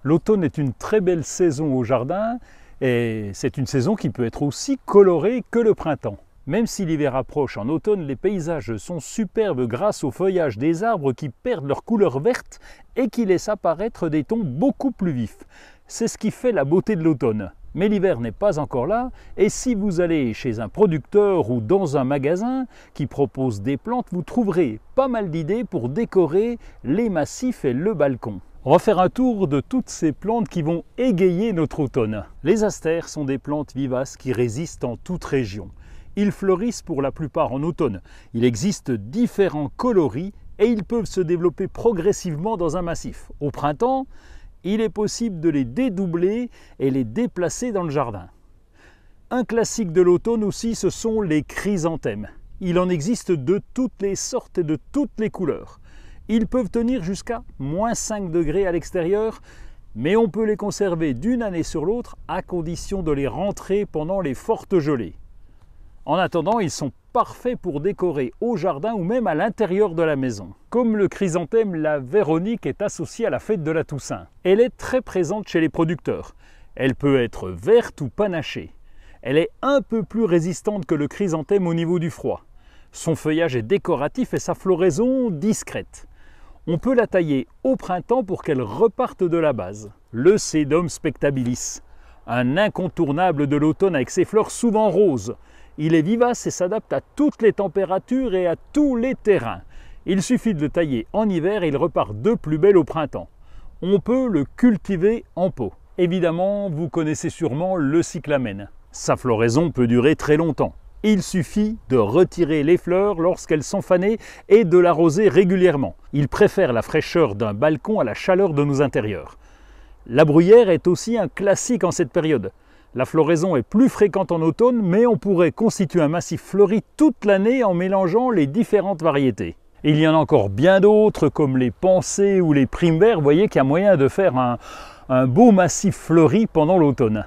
L'automne est une très belle saison au jardin et c'est une saison qui peut être aussi colorée que le printemps. Même si l'hiver approche en automne, les paysages sont superbes grâce au feuillage des arbres qui perdent leur couleur verte et qui laissent apparaître des tons beaucoup plus vifs. C'est ce qui fait la beauté de l'automne. Mais l'hiver n'est pas encore là, et si vous allez chez un producteur ou dans un magasin qui propose des plantes, vous trouverez pas mal d'idées pour décorer les massifs et le balcon. On va faire un tour de toutes ces plantes qui vont égayer notre automne. Les astères sont des plantes vivaces qui résistent en toute région. Ils fleurissent pour la plupart en automne. Il existe différents coloris et ils peuvent se développer progressivement dans un massif. Au printemps, il est possible de les dédoubler et les déplacer dans le jardin. Un classique de l'automne aussi, ce sont les chrysanthèmes. Il en existe de toutes les sortes et de toutes les couleurs. Ils peuvent tenir jusqu'à -5 degrés à l'extérieur, mais on peut les conserver d'une année sur l'autre à condition de les rentrer pendant les fortes gelées. En attendant, ils sont parfaits pour décorer au jardin ou même à l'intérieur de la maison. Comme le chrysanthème, la Véronique est associée à la fête de la Toussaint. Elle est très présente chez les producteurs. Elle peut être verte ou panachée. Elle est un peu plus résistante que le chrysanthème au niveau du froid. Son feuillage est décoratif et sa floraison discrète. On peut la tailler au printemps pour qu'elle reparte de la base. Le Sedum spectabilis, un incontournable de l'automne avec ses fleurs souvent roses. Il est vivace et s'adapte à toutes les températures et à tous les terrains. Il suffit de le tailler en hiver et il repart de plus belle au printemps. On peut le cultiver en pot. Évidemment, vous connaissez sûrement le cyclamen. Sa floraison peut durer très longtemps. Il suffit de retirer les fleurs lorsqu'elles sont fanées et de l'arroser régulièrement. Il préfère la fraîcheur d'un balcon à la chaleur de nos intérieurs. La bruyère est aussi un classique en cette période. La floraison est plus fréquente en automne, mais on pourrait constituer un massif fleuri toute l'année en mélangeant les différentes variétés. Il y en a encore bien d'autres comme les pensées ou les primes verts. Vous voyez qu'il y a moyen de faire un beau massif fleuri pendant l'automne.